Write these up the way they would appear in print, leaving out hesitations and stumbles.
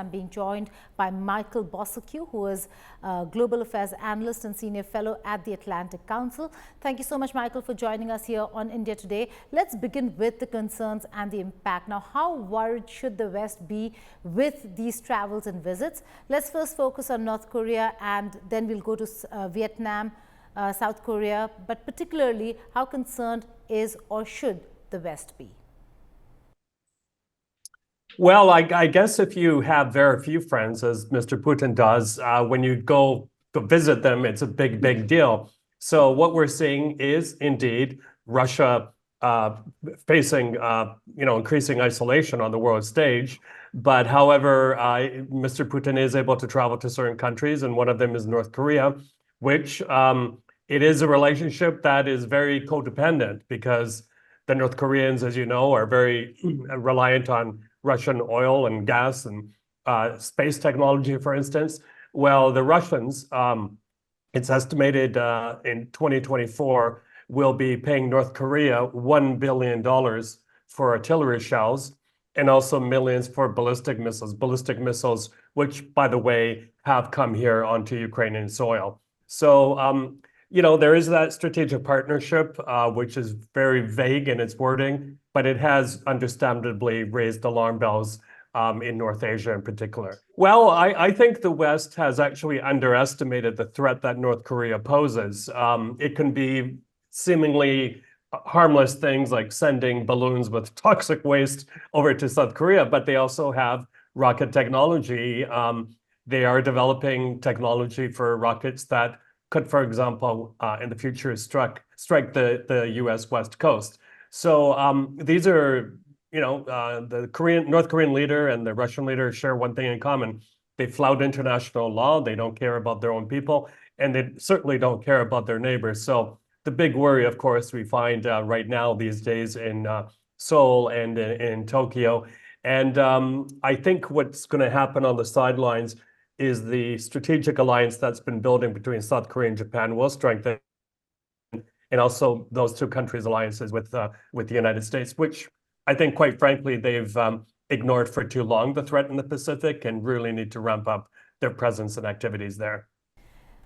I'm being joined by Michael Bocourkiw, who is a Global Affairs Analyst and Senior Fellow at the Atlantic Council. Thank you so much, Michael, for joining us here on India Today. Let's begin with the concerns and the impact. Now, how worried should the West be with these travels and visits? Let's first focus on North Korea, and then we'll go to Vietnam, South Korea, but particularly how concerned is or should the West be? Well, I guess if you have very few friends, as Mr. Putin does, when you go to visit them, it's a big deal. So what we're seeing is indeed Russia facing increasing isolation on the world stage. But however, Mr. Putin is able to travel to certain countries, and one of them is North Korea, which it is a relationship that is very codependent because the North Koreans, as you know, are very reliant on Russian oil and gas and space technology, for instance. Well, the Russians, it's estimated in 2024, will be paying North Korea $1 billion for artillery shells and also millions for ballistic missiles, which, by the way, have come here onto Ukrainian soil. So, there is that strategic partnership, which is very vague in its wording, but it has understandably raised alarm bells in North Asia in particular. Well, I think the West has actually underestimated the threat that North Korea poses. It can be seemingly harmless things like sending balloons with toxic waste over to South Korea, but they also have rocket technology. They are developing technology for rockets that could, for example, in the future strike the U.S. West Coast. So these are, the North Korean leader and the Russian leader share one thing in common. They flout international law. They don't care about their own people, and they certainly don't care about their neighbors. So the big worry, of course, we find right now these days in Seoul and in Tokyo. And I think what's going to happen on the sidelines is the strategic alliance that's been building between South Korea and Japan will strengthen, and also those two countries' alliances with the United States, which I think, quite frankly, they've ignored for too long, the threat in the Pacific, and really need to ramp up their presence and activities there.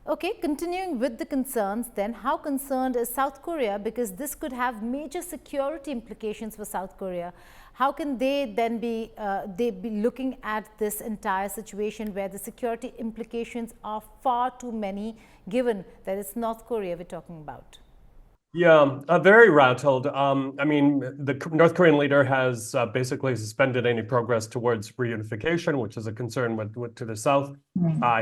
Okay, continuing with the concerns, then, how concerned is South Korea? Because this could have major security implications for South Korea. How can they then be looking at this entire situation where the security implications are far too many, given that it's North Korea we're talking about? Yeah, very rattled. I mean, the North Korean leader has basically suspended any progress towards reunification, which is a concern to the South.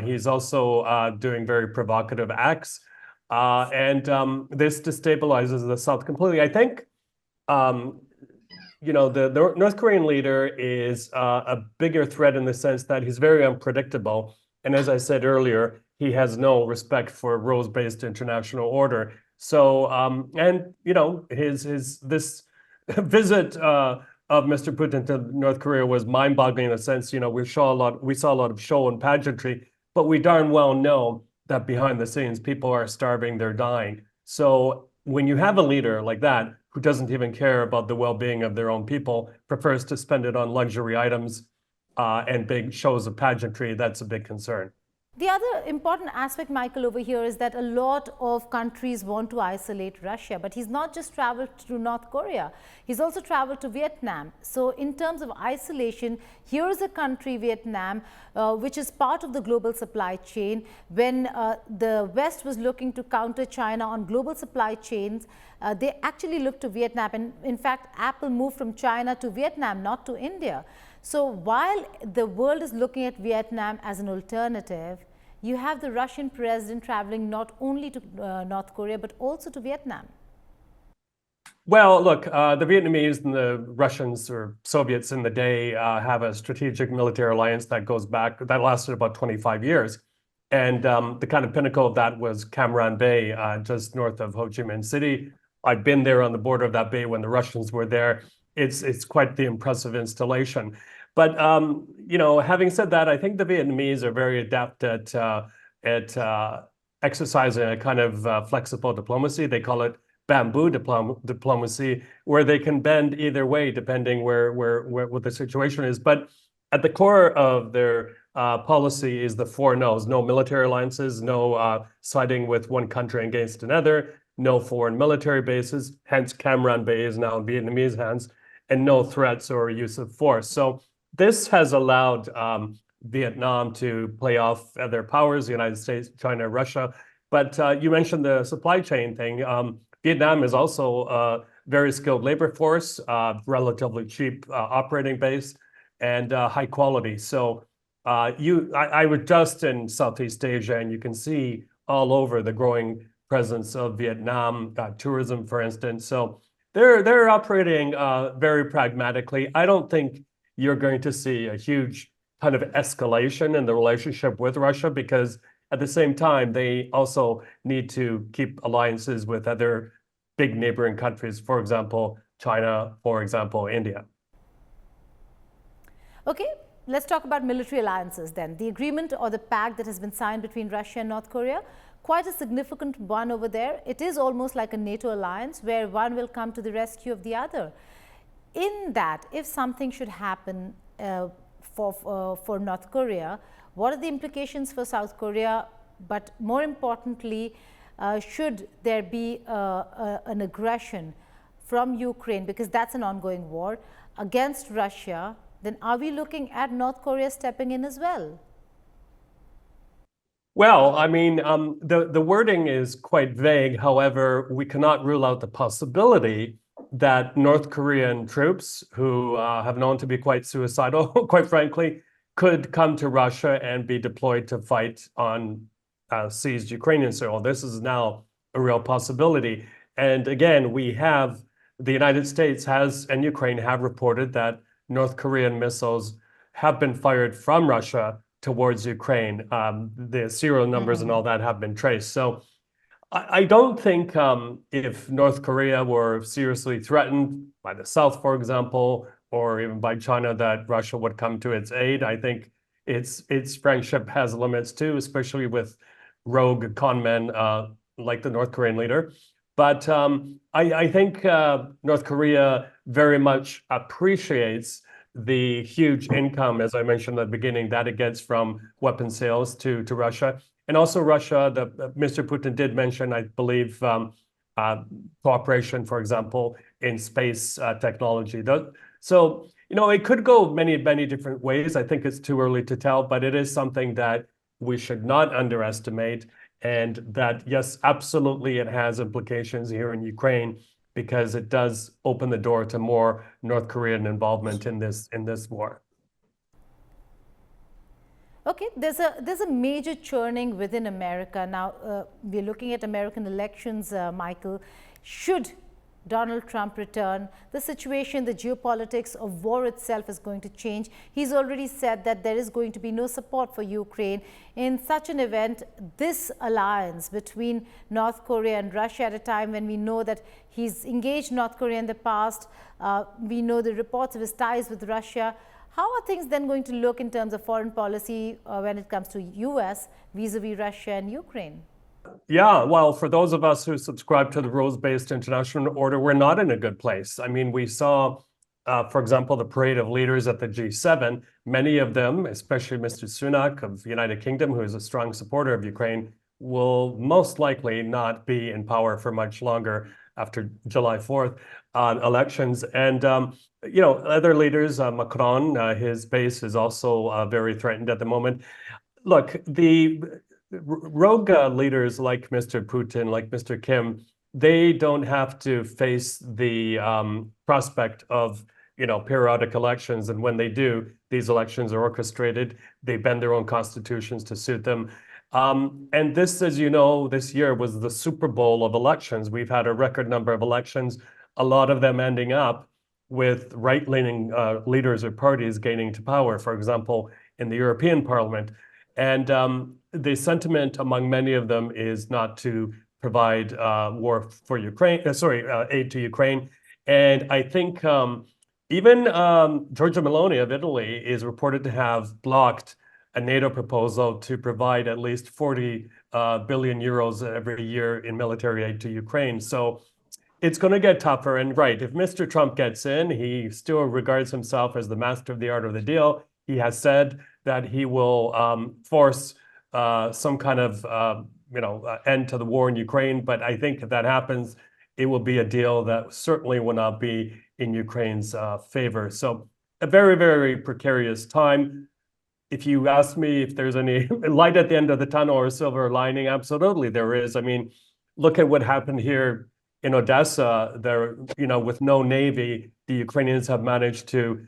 He's also doing very provocative acts, and this destabilizes the South completely. I think, the North Korean leader is a bigger threat in the sense that he's very unpredictable. And as I said earlier, he has no respect for rules-based international order. So, this visit of Mr. Putin to North Korea was mind-boggling in a sense. We saw a lot of show and pageantry, but we darn well know that behind the scenes, people are starving, they're dying. So when you have a leader like that who doesn't even care about the well-being of their own people, prefers to spend it on luxury items and big shows of pageantry, that's a big concern. The other important aspect, Michael, over here is that a lot of countries want to isolate Russia, but he's not just traveled to North Korea, he's also traveled to Vietnam. So in terms of isolation, here is a country, Vietnam, which is part of the global supply chain. When the West was looking to counter China on global supply chains, they actually looked to Vietnam. And in fact, Apple moved from China to Vietnam, not to India. So while the world is looking at Vietnam as an alternative, you have the Russian president traveling not only to North Korea, but also to Vietnam. Well, look, the Vietnamese and the Russians, or Soviets in the day, have a strategic military alliance that lasted about 25 years. And the kind of pinnacle of that was Cam Ranh Bay, just north of Ho Chi Minh City. I've been there on the border of that bay when the Russians were there. It's quite the impressive installation. But having said that, I think the Vietnamese are very adept at exercising a kind of flexible diplomacy. They call it bamboo diplomacy, where they can bend either way depending what the situation is. But at the core of their policy is the four no's: no military alliances, no siding with one country against another, no foreign military bases, hence Cam Ranh Bay is now in Vietnamese hands, and no threats or use of force. So this has allowed Vietnam to play off their powers, the United States, China, Russia. But you mentioned the supply chain thing. Vietnam is also a very skilled labor force, relatively cheap operating base, and high quality. So I was just in Southeast Asia, and you can see all over the growing presence of Vietnam tourism, for instance. So they're operating very pragmatically. I don't think you're going to see a huge kind of escalation in the relationship with Russia, because at the same time, they also need to keep alliances with other big neighboring countries, for example, China, for example, India. Okay, let's talk about military alliances then. The agreement or the pact that has been signed between Russia and North Korea, quite a significant one over there. It is almost like a NATO alliance where one will come to the rescue of the other. In that, if something should happen for North Korea, what are the implications for South Korea? But more importantly, should there be an aggression from Ukraine, because that's an ongoing war, against Russia, then are we looking at North Korea stepping in as well? Well, I mean, the wording is quite vague. However, we cannot rule out the possibility that North Korean troops, who have known to be quite suicidal, quite frankly, could come to Russia and be deployed to fight on seized Ukrainian soil. This is now a real possibility. And again, we have, the United States has and Ukraine have reported that North Korean missiles have been fired from Russia towards Ukraine. The serial numbers and all that have been traced. So I don't think if North Korea were seriously threatened by the South, for example, or even by China, that Russia would come to its aid. I think its friendship has limits too, especially with rogue conmen like the North Korean leader. But I think North Korea very much appreciates the huge income, as I mentioned at the beginning, that it gets from weapon sales to Russia. And also Russia, Mr. Putin did mention, I believe, cooperation, for example, in space technology. So, you know, it could go many, many different ways. I think it's too early to tell, but it is something that we should not underestimate. And that, yes, absolutely, it has implications here in Ukraine, because it does open the door to more North Korean involvement in this war. Okay, there's a major churning within America now. We're looking at American elections, Michael. Should Donald Trump return, the situation, the geopolitics of war itself is going to change. He's already said that there is going to be no support for Ukraine. In such an event, this alliance between North Korea and Russia, at a time when we know that he's engaged North Korea in the past, we know the reports of his ties with Russia. How are things then going to look in terms of foreign policy when it comes to US vis-a-vis Russia and Ukraine? Yeah, well, for those of us who subscribe to the rules-based international order, we're not in a good place. I mean, we saw, for example, the parade of leaders at the G7. Many of them, especially Mr. Sunak of the United Kingdom, who is a strong supporter of Ukraine, will most likely not be in power for much longer after July 4th elections. And, you know, other leaders, Macron, his base is also very threatened at the moment. Look, the rogue leaders like Mr. Putin, like Mr. Kim, they don't have to face the prospect of, you know, periodic elections. And when they do, these elections are orchestrated. They bend their own constitutions to suit them. And this, as you know, this year was the Super Bowl of elections. We've had a record number of elections, a lot of them ending up with right-leaning leaders or parties gaining to power, for example, in the European Parliament. And the sentiment among many of them is not to provide war for Ukraine, aid to Ukraine. And I think even Giorgia Meloni of Italy is reported to have blocked a NATO proposal to provide at least 40 billion euros every year in military aid to Ukraine. So it's going to get tougher. And right, if Mr. Trump gets in, he still regards himself as the master of the art of the deal. He has said that he will force some kind of end to the war in Ukraine. But I think if that happens, it will be a deal that certainly will not be in Ukraine's favor. So a very, very precarious time. If you ask me if there's any light at the end of the tunnel or silver lining, absolutely there is. I mean, look at what happened here in Odessa. There, with no navy, the Ukrainians have managed to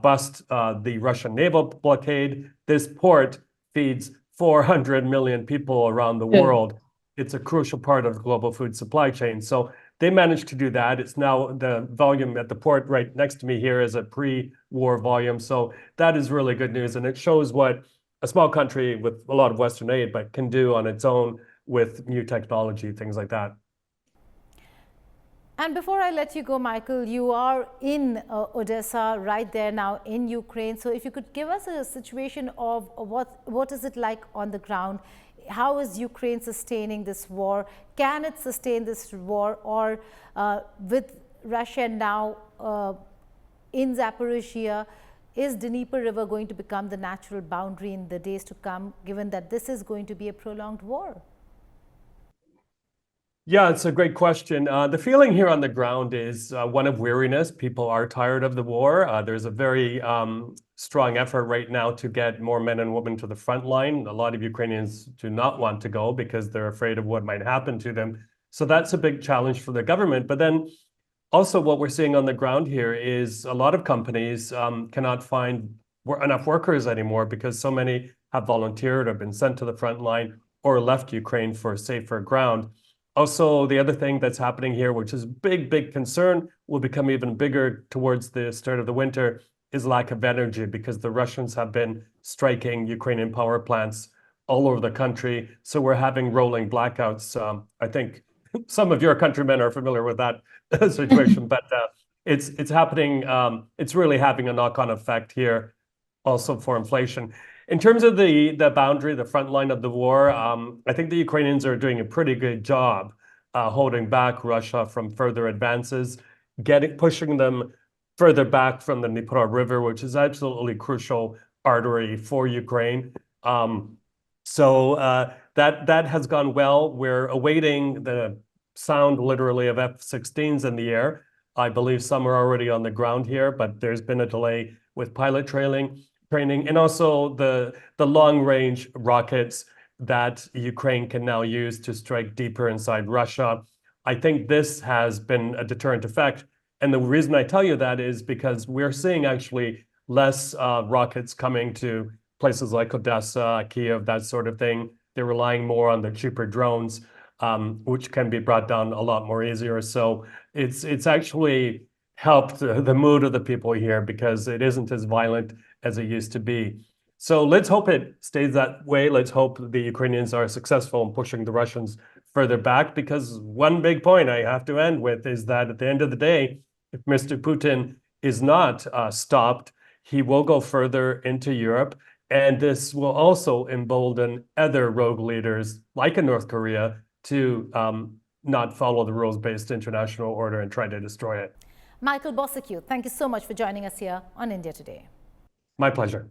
bust the Russian naval blockade. This port feeds 400 million people around the world. It's a crucial part of the global food supply chain. So they managed to do that. It's now the volume at the port right next to me here is a pre-war volume. So that is really good news. And it shows what a small country with a lot of Western aid, but can do on its own with new technology, things like that. And before I let you go, Michael, you are in Odessa right there now in Ukraine. So if you could give us a situation of what is it like on the ground? How is Ukraine sustaining this war? Can it sustain this war? Or with Russia now in Zaporizhia, is Dnieper River going to become the natural boundary in the days to come, given that this is going to be a prolonged war? Yeah, it's a great question. The feeling here on the ground is one of weariness. People are tired of the war. There's a very strong effort right now to get more men and women to the front line. A lot of Ukrainians do not want to go because they're afraid of what might happen to them. So that's a big challenge for the government. But then also what we're seeing on the ground here is a lot of companies cannot find enough workers anymore because so many have volunteered or been sent to the front line or left Ukraine for safer ground. Also, the other thing that's happening here, which is a big, big concern, will become even bigger towards the start of the winter, is lack of energy because the Russians have been striking Ukrainian power plants all over the country. So we're having rolling blackouts. I think some of your countrymen are familiar with that situation, but it's happening. It's really having a knock-on effect here also for inflation. In terms of the boundary, the front line of the war, I think the Ukrainians are doing a pretty good job holding back Russia from further advances, pushing them further back from the Dnieper River, which is absolutely crucial artery for Ukraine. So that has gone well. We're awaiting the sound, literally, of F-16s in the air. I believe some are already on the ground here, but there's been a delay with pilot training, and also the long-range rockets that Ukraine can now use to strike deeper inside Russia. I think this has been a deterrent effect. And the reason I tell you that is because we're seeing actually less rockets coming to places like Odessa, Kiev, that sort of thing. They're relying more on the cheaper drones, which can be brought down a lot more easier. So it's actually helped the mood of the people here because it isn't as violent as it used to be. So let's hope it stays that way. Let's hope the Ukrainians are successful in pushing the Russians further back, because one big point I have to end with is that at the end of the day, if Mr. Putin is not stopped, he will go further into Europe. And this will also embolden other rogue leaders, like in North Korea, to not follow the rules-based international order and try to destroy it. Michael Bocourkiw, thank you so much for joining us here on India Today. My pleasure.